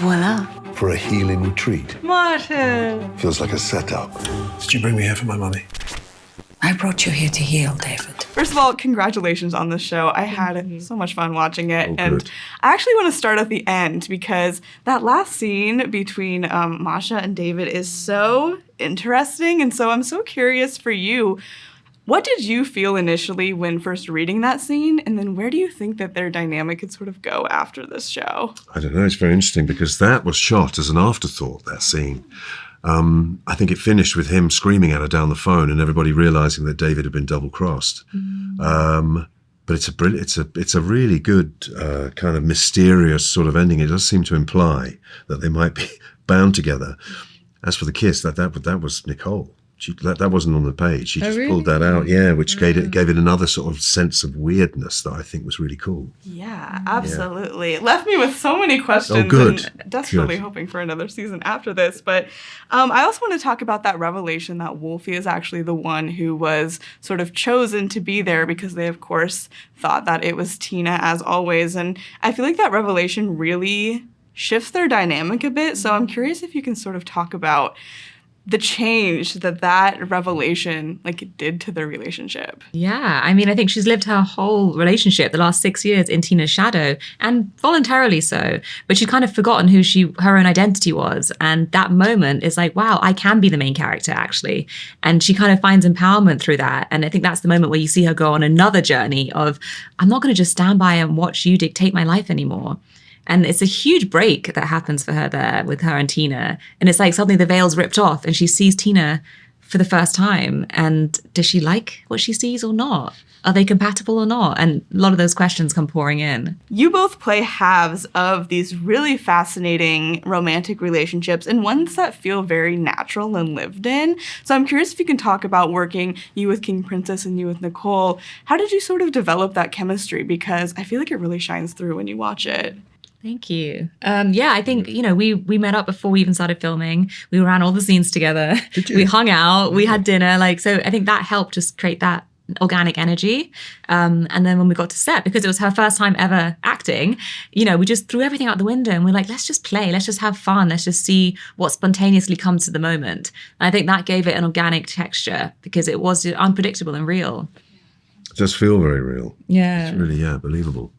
Voila. For a healing retreat. Martin! Feels like a setup. Did you bring me here for my money? I brought you here to heal, David. First of all, congratulations on this show. I had so much fun watching it. Oh, and good. I actually want to start at the end because that last scene between Masha and David is so interesting. And so I'm so curious for you. What did you feel initially when first reading that scene? And then where do you think that their dynamic could sort of go after this show? I don't know. It's very interesting because that was shot as an afterthought, that scene. I think it finished with him screaming at her down the phone and everybody realizing that David had been double-crossed. But it's a really good kind of mysterious sort of ending. It does seem to imply that they might be bound together. As for the kiss, that was Nicole. That wasn't on the page. She just pulled that out, which gave it another sort of sense of weirdness that I think was really cool. Yeah, absolutely. Yeah. It left me with so many questions. Oh, good. And desperately hoping for another season after this. But I also want to talk about that revelation that Wolfie is actually the one who was sort of chosen to be there because they, of course, thought that it was Tina as always. And I feel like that revelation really shifts their dynamic a bit. So I'm curious if you can sort of talk about the change that revelation did to their relationship. Yeah, I mean, I think she's lived her whole relationship, the last 6 years, in Tina's shadow, and voluntarily so. But she'd kind of forgotten who her own identity was. And that moment is like, wow, I can be the main character, actually. And she kind of finds empowerment through that. And I think that's the moment where you see her go on another journey of, I'm not going to just stand by and watch you dictate my life anymore. And it's a huge break that happens for her there with her and Tina. And it's like suddenly the veil's ripped off and she sees Tina for the first time. And does she like what she sees or not? Are they compatible or not? And a lot of those questions come pouring in. You both play halves of these really fascinating romantic relationships and ones that feel very natural and lived in. So I'm curious if you can talk about working, you with King Princess and you with Nicole. How did you sort of develop that chemistry? Because I feel like it really shines through when you watch it. Thank you. I think, we met up before we even started filming. We ran all the scenes together. Did you? We hung out. We had dinner. So I think that helped just create that organic energy. And then when we got to set, because it was her first time ever acting, we just threw everything out the window and we're like, let's just play. Let's just have fun. Let's just see what spontaneously comes to the moment. And I think that gave it an organic texture because it was unpredictable and real. It does feel very real. Yeah. It's really, believable.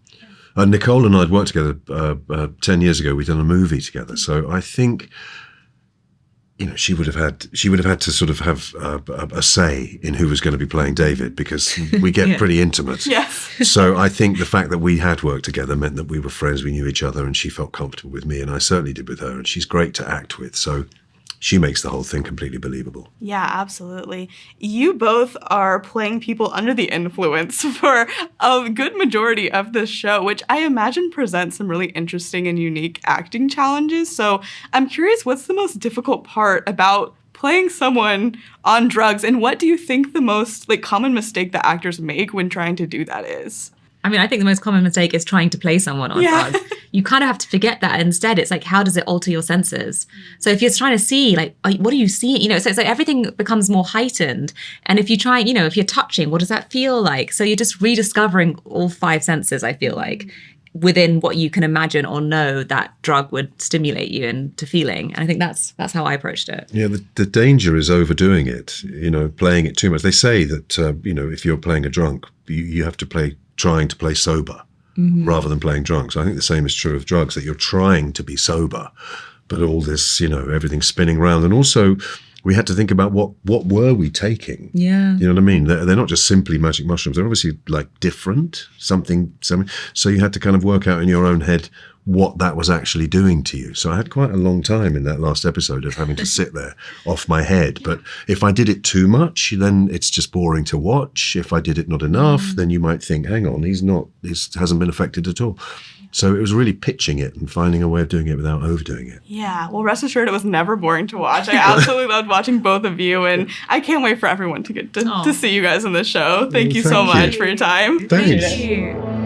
Nicole and I had worked together 10 years ago. We'd done a movie together. So I think, she would have had to sort of have a say in who was going to be playing David because we get pretty intimate. Yes. So I think the fact that we had worked together meant that we were friends, we knew each other, and she felt comfortable with me, and I certainly did with her. And she's great to act with. So she makes the whole thing completely believable. Yeah, absolutely. You both are playing people under the influence for a good majority of this show, which I imagine presents some really interesting and unique acting challenges. So I'm curious, what's the most difficult part about playing someone on drugs, and what do you think the most common mistake that actors make when trying to do that is? I mean, I think the most common mistake is trying to play someone on drugs. You kind of have to forget that. Instead, it's like, how does it alter your senses? So if you're trying to see, what do you see? So it's like everything becomes more heightened. And if you try, if you're touching, what does that feel like? So you're just rediscovering all 5 senses, I feel like, within what you can imagine or know that drug would stimulate you into feeling. And I think that's how I approached it. Yeah, the danger is overdoing it, playing it too much. They say that, if you're playing a drunk, you have to trying to play sober rather than playing drunk. So I think the same is true of drugs, that you're trying to be sober, but all this, everything's spinning around. And also we had to think about what were we taking? Yeah. You know what I mean? They're not just simply magic mushrooms. They're obviously different, something. So you had to kind of work out in your own head what that was actually doing to you. So I had quite a long time in that last episode of having to sit there off my head. But if I did it too much, then it's just boring to watch. If I did it not enough, then you might think, hang on, he hasn't been affected at all. So it was really pitching it and finding a way of doing it without overdoing it. Yeah, well, rest assured it was never boring to watch. I absolutely loved watching both of you, and I can't wait for everyone to get to see you guys in the show. Thank you so much for your time. Thanks. Thank you.